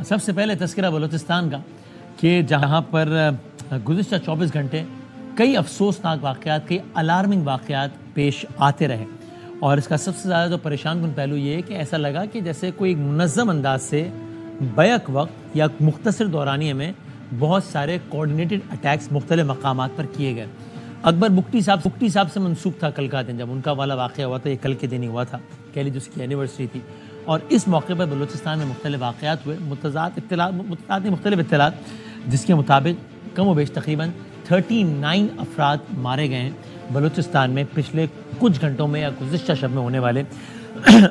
سب سے پہلے تذکرہ بلوچستان کا کہ جہاں پر گزشتہ 24 گھنٹے کئی افسوسناک واقعات، کئی الارمنگ واقعات پیش آتے رہے، اور اس کا سب سے زیادہ جو پریشان کن پہلو یہ ہے کہ ایسا لگا کہ جیسے کوئی ایک منظم انداز سے بیک وقت یا مختصر دورانیے میں بہت سارے کوارڈینیٹڈ اٹیکس مختلف مقامات پر کیے گئے۔ اکبر بگٹی صاحب سے منسوخ تھا کل کا دن، جب ان کا والا واقعہ ہوا تھا، یہ کل کے دن ہی ہوا تھا، کہہ لیجیے اس کی اینیورسری تھی، اور اس موقع پر بلوچستان میں مختلف واقعات ہوئے، مختلف اطلاعات جس کے مطابق کم و بیش تقریباً 39 افراد مارے گئے ہیں بلوچستان میں پچھلے کچھ گھنٹوں میں یا گزشتہ شب میں ہونے والے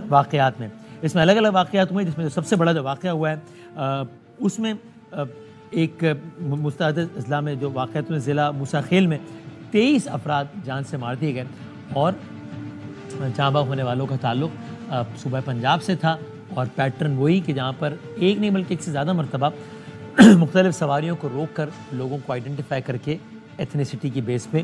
واقعات میں۔ اس میں الگ الگ واقعات ہوئے، جس میں سب سے بڑا جو واقعہ ہوا ہے اس میں ایک مستعد اضلاع میں جو واقعات میں ضلع موسیٰ خیل میں 23 افراد جان سے مار دیے گئے، اور جاں بحق ہونے والوں کا تعلق صوبہ پنجاب سے تھا، اور پیٹرن وہی کہ جہاں پر ایک نہیں بلکہ ایک سے زیادہ مرتبہ مختلف سواریوں کو روک کر لوگوں کو آئیڈینٹیفائی کر کے ایتھنیسٹی کی بیس پہ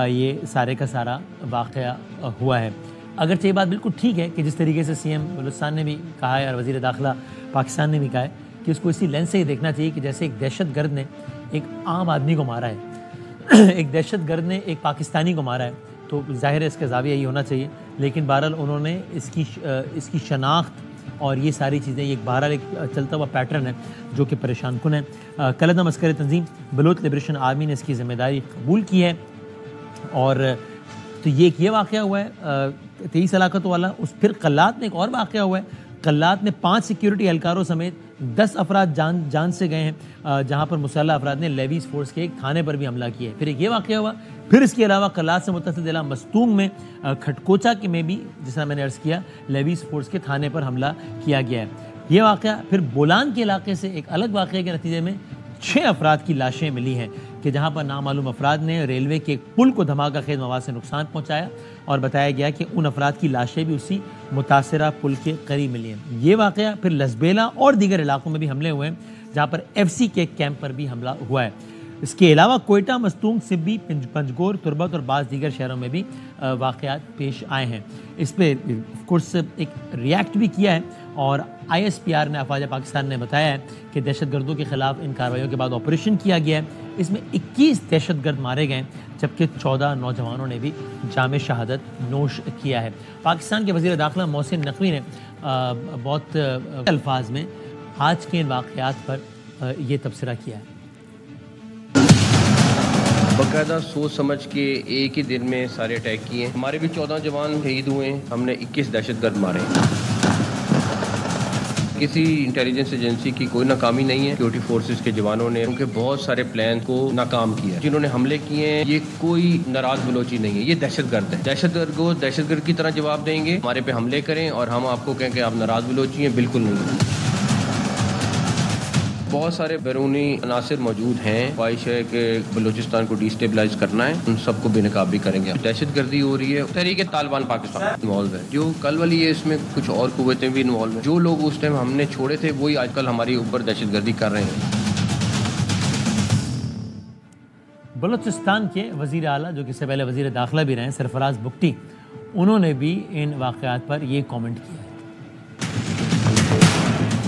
یہ سارے کا سارا واقعہ ہوا ہے۔ اگرچہ یہ بات بالکل ٹھیک ہے کہ جس طریقے سے سی ایم بلوچستان نے بھی کہا ہے اور وزیر داخلہ پاکستان نے بھی کہا ہے کہ اس کو اسی لینس سے ہی دیکھنا چاہیے کہ جیسے ایک دہشت گرد نے ایک عام آدمی کو مارا ہے، ایک دہشت گرد نے ایک پاکستانی کو مارا ہے، تو ظاہر ہے اس کا زاویہ یہی ہونا چاہیے، لیکن بہرحال انہوں نے اس کی شناخت اور یہ ساری چیزیں، یہ بہرحال ایک چلتا ہوا پیٹرن ہے جو کہ پریشان کن ہے۔ کلعدم عسکری تنظیم بلوچ لبریشن آرمی نے اس کی ذمہ داری قبول کی ہے، اور تو یہ واقعہ ہوا ہے 23 ہلاکتوں والا۔ پھر قلات میں ایک اور واقعہ ہوا ہے، قلات میں 5 سیکیورٹی اہلکاروں سمیت 10 افراد جان سے گئے ہیں، جہاں پر مسلح افراد نے لیویز فورس کے ایک تھانے پر بھی حملہ کیا ہے۔ پھر ایک یہ واقعہ ہوا، پھر اس کے علاوہ قلات سے متصل ضلع مستونگ میں کھٹکوچا کے میں بھی، جس طرح میں نے عرض کیا، لیویز فورس کے تھانے پر حملہ کیا گیا ہے۔ یہ واقعہ پھر بولان کے علاقے سے ایک الگ واقعے کے نتیجے میں 6 افراد کی لاشیں ملی ہیں کہ جہاں پر نامعلوم افراد نے ریلوے کے ایک پل کو دھماکہ خیز مواد سے نقصان پہنچایا، اور بتایا گیا کہ ان افراد کی لاشیں بھی اسی متاثرہ پل کے قریب ملی ہیں۔ یہ واقعہ پھر لسبیلا اور دیگر علاقوں میں بھی حملے ہوئے ہیں، جہاں پر FC کے کیمپ پر بھی حملہ ہوا ہے۔ اس کے علاوہ کوئٹہ، مستونگ، سبی، پنجگور، تربت اور بعض دیگر شہروں میں بھی واقعات پیش آئے ہیں۔ اس پہ آف کورس ایک ریاکٹ بھی کیا ہے، اور ISPR نے، افواج پاکستان نے بتایا ہے کہ دہشت گردوں کے خلاف ان کارروائیوں کے بعد آپریشن کیا گیا ہے۔ اس میں 21 دہشت گرد مارے گئے، جبکہ 14 نوجوانوں نے بھی جام شہادت نوش کیا ہے۔ پاکستان کے وزیر داخلہ محسن نقوی نے بہت الفاظ میں آج کے ان واقعات پر یہ تبصرہ کیا ہے۔ باقاعدہ سوچ سمجھ کے ایک ہی دن میں سارے اٹیک کیے ہیں، ہمارے بھی 14 جوان شہید ہوئے ہیں، ہم نے 21 دہشت گرد مارے ہیں۔ کسی انٹیلیجنس ایجنسی کی کوئی ناکامی نہیں ہے، سیکورٹی فورسز کے جوانوں نے کیونکہ بہت سارے پلان کو ناکام کیا ہے۔ جنہوں نے حملے کیے ہیں یہ کوئی ناراض بلوچی نہیں ہے، یہ دہشت گرد ہے۔ دہشت گرد کو دہشت گرد کی طرح جواب دیں گے، ہمارے پہ حملے کریں اور ہم آپ کو کہیں کہ آپ ناراض بلوچی ہیں، بالکل نہیں۔ بہت سارے بیرونی عناصر موجود ہیں، خواہش ہے کہ بلوچستان کو ڈی اسٹیبلائز کرنا ہے، ان سب کو بے نقاب بھی کریں گے۔ دہشت گردی ہو رہی ہے، تحریک طالبان پاکستان انوالو ہے، جو کل والی ہے، اس میں کچھ اور قوتیں بھی انوالو ہیں۔ جو لوگ اس ٹائم ہم نے چھوڑے تھے وہی آج کل ہماری اوپر دہشت گردی کر رہے ہیں۔ بلوچستان کے وزیر اعلیٰ، جو کہ اس سے پہلے وزیر داخلہ بھی رہے، سرفراز بگٹی، انہوں نے بھی ان واقعات پر یہ کامنٹ کیا ہے۔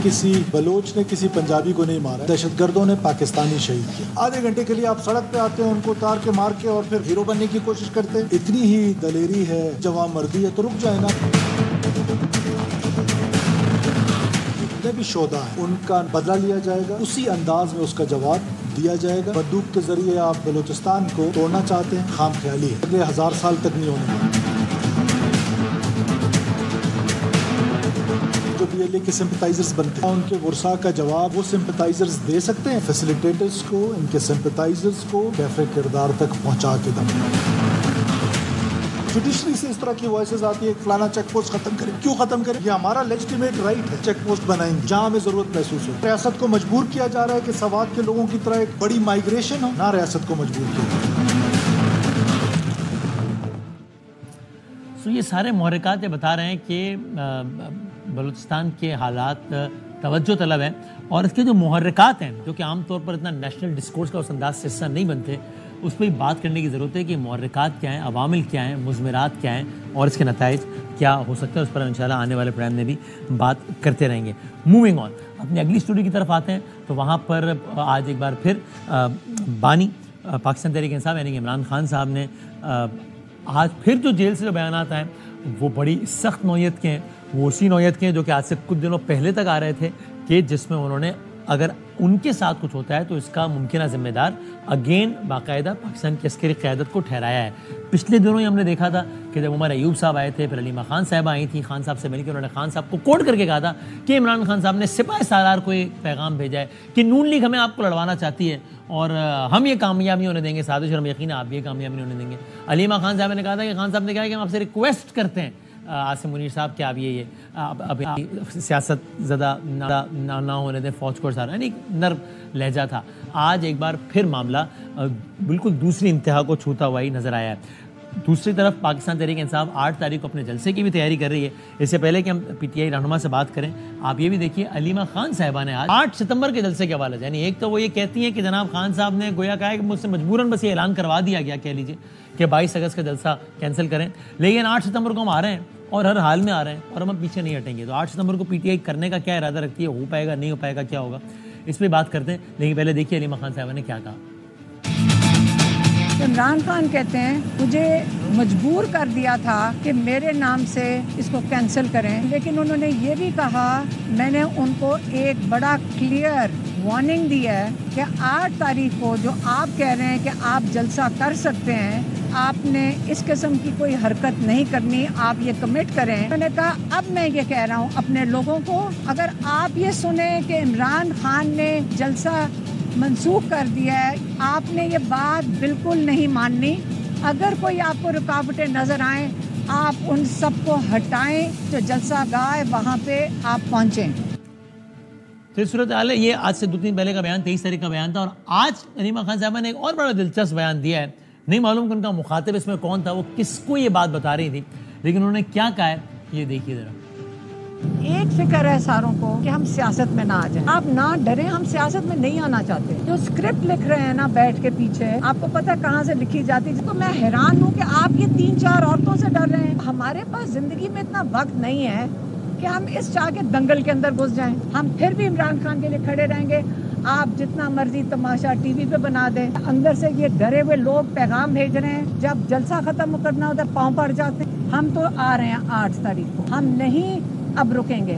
کسی بلوچ نے کسی پنجابی کو نہیں مارا، دہشت گردوں نے پاکستانی شہید کیا۔ آدھے گھنٹے کے لیے آپ سڑک پہ آتے ہیں، ان کو اتار کے مار کے اور پھر ہیرو بننے کی کوشش کرتے ہیں۔ اتنی ہی دلیری ہے، جوان مردی ہے تو رک جائے نا۔ جتنے بھی شہدا ہیں ان کا بدلہ لیا جائے گا، اسی انداز میں اس کا جواب دیا جائے گا۔ بندوق کے ذریعے آپ بلوچستان کو توڑنا چاہتے ہیں، خام خیالی ہے، اگلے 1000 سال تک نہیں ہونے والا۔ جو BLA کے سمپتائزرز بنتے ہیں ان کے ورثاء کا جواب وہ سمپتائزرز دے سکتے ہیں، فیسیلیٹیٹرز کو، ان کے سمپتائزرز کو کیفے کردار تک پہنچا کے دم۔ جوڈیشری سے اس طرح کی وائسز آتی ہے، فلانا چیک پوسٹ ختم کریں۔ کیوں ختم کریں؟ یہ ہمارا لیجٹیمیٹ رائٹ ہے، چیک پوسٹ بنائیں گے جہاں ہمیں ضرورت محسوس ہو۔ ریاست کو مجبور کیا جا رہا ہے کہ سوات کے لوگوں کی طرح ایک بڑی مائیگریشن ہو، نہ ریاست کو مجبور کیا۔ یہ سارے محرکات یہ بتا رہے ہیں کہ بلوچستان کے حالات توجہ طلب ہیں، اور اس کے جو محرکات ہیں جو کہ عام طور پر اتنا نیشنل ڈسکورس کا اس انداز سے حصہ نہیں بنتے، اس پہ بات کرنے کی ضرورت ہے کہ محرکات کیا ہیں، عوامل کیا ہیں، مضمرات کیا ہیں، اور اس کے نتائج کیا ہو سکتے ہیں۔ اس پر انشاءاللہ آنے والے پروگرام میں بھی بات کرتے رہیں گے۔ موونگ آن، اپنی اگلی اسٹوری کی طرف آتے ہیں تو وہاں پر آج ایک بار پھر بانی پاکستان تحریک انصاف یعنی کہ عمران خان صاحب نے آج پھر جو جیل سے جو بیانات آئے وہ بڑی سخت نوعیت کے ہیں. وہ اسی نوعیت کے ہیں جو کہ آج سے کچھ دنوں پہلے تک آ رہے تھے کہ جس میں انہوں نے اگر ان کے ساتھ کچھ ہوتا ہے تو اس کا ممکنہ ذمہ دار اگین باقاعدہ پاکستان کی عسکری قیادت کو ٹھہرایا ہے. پچھلے دنوں ہی ہم نے دیکھا تھا کہ جب عمر ایوب صاحب آئے تھے, پھر علیمہ خان صاحبہ آئی تھیں, خان صاحب سے مل کے انہوں نے خان صاحب کو کوٹ کر کے کہا تھا کہ عمران خان صاحب نے سپاہ سالار کو ایک پیغام بھیجا ہے کہ نون لیگ ہمیں آپ کو لڑوانا چاہتی ہے اور ہم یہ کامیابی ہونے دیں گے, سازش اور ہم یقین آپ یہ کامیابی ہونے دیں گے. علیمہ خان صاحب نے کہا تھا کہ خان صاحب نے کہا کہ ہم آپ سے ریکویسٹ کرتے ہیں عاصم منیر صاحب کہ آپ یہ اب سیاست زدہ نہ ہونے دیں فوج کو سارا, یعنی نرم لہجہ تھا. آج ایک بار پھر معاملہ بالکل دوسری انتہا کو چھوتا ہوا ہی نظر آیا ہے. دوسری طرف پاکستان تحریک انصاف 8 تاریخ کو اپنے جلسے کی بھی تیاری کر رہی ہے. اس سے پہلے کہ ہم پی ٹی آئی رہنما سے بات کریں, آپ یہ بھی دیکھیے علیمہ خان صاحبہ نے آج 8 ستمبر کے جلسے کے حوالے سے, یعنی ایک تو وہ یہ کہتی ہیں کہ جناب خان صاحب نے گویا کہا ہے کہ مجھ سے مجبوراً بس یہ اعلان کروا دیا گیا کہہ لیجیے کہ 22 اگست کا جلسہ کینسل کریں, لیکن 8 ستمبر کو ہم آ رہے ہیں اور ہر حال میں آ رہے ہیں اور ہم پیچھے نہیں ہٹیں گے. تو 8 ستمبر کو پی ٹی آئی کرنے کا کیا ارادہ رکھتی ہے, ہو پائے گا نہیں ہو پائے گا, کیا ہوگا, اس پہ بات کرتے ہیں. لیکن پہلے دیکھیے علیمہ خان صاحبہ نے کیا کہا. عمران خان کہتے ہیں مجھے مجبور کر دیا تھا کہ میرے نام سے اس کو کینسل کریں, لیکن انہوں نے یہ بھی کہا میں نے ان کو ایک بڑا کلیئر وارننگ دی ہے کہ 8 تاریخ کو جو آپ کہہ رہے ہیں کہ آپ جلسہ کر سکتے ہیں, آپ نے اس قسم کی کوئی حرکت نہیں کرنی, آپ یہ کمٹ کریں. میں نے کہا اب میں یہ کہہ رہا ہوں اپنے لوگوں کو, اگر آپ یہ سنیں کہ عمران خان نے جلسہ منسوخ کر دیا ہے, آپ نے یہ بات بالکل نہیں ماننی. اگر کوئی آپ کو رکاوٹیں نظر آئیں آپ ان سب کو ہٹائیں, جو جلسہ گاہ ہے وہاں پہ آپ پہنچیں. تو اس صورت حال ہے, یہ آج سے 2 دن پہلے کا بیان 23 تاریخ کا بیان تھا, اور آج علیمہ خان صاحبہ نے ایک اور بڑا دلچسپ بیان دیا ہے. نہیں معلوم کہ ان کا مخاطب اس میں کون تھا, وہ کس کو یہ بات بتا رہی تھی, لیکن انہوں نے کیا کہا ہے یہ دیکھیے ذرا. ایک فکر ہے ساروں کو کہ ہم سیاست میں نہ آ جائیں, آپ نہ ڈریں, ہم سیاست میں نہیں آنا چاہتے. جو اسکرپٹ لکھ رہے ہیں نا بیٹھ کے پیچھے, آپ کو پتہ کہاں سے لکھی جاتی ہے, تو میں حیران ہوں کہ آپ یہ 3-4 عورتوں سے ڈر رہے ہیں. ہمارے پاس زندگی میں اتنا وقت نہیں ہے کہ ہم اس چاہ کے دنگل کے اندر گھس جائیں. ہم پھر بھی عمران خان کے لیے کھڑے رہیں گے. آپ جتنا مرضی تماشا ٹی وی پہ بنا دیں, اندر سے یہ ڈرے ہوئے لوگ پیغام بھیج رہے ہیں, جب جلسہ ختم کرنا ہوتا ہے پاؤں پڑ جاتے ہیں. ہم تو آ رہے ہیں 8 تاریخ کو, ہم نہیں اب رکیں گے.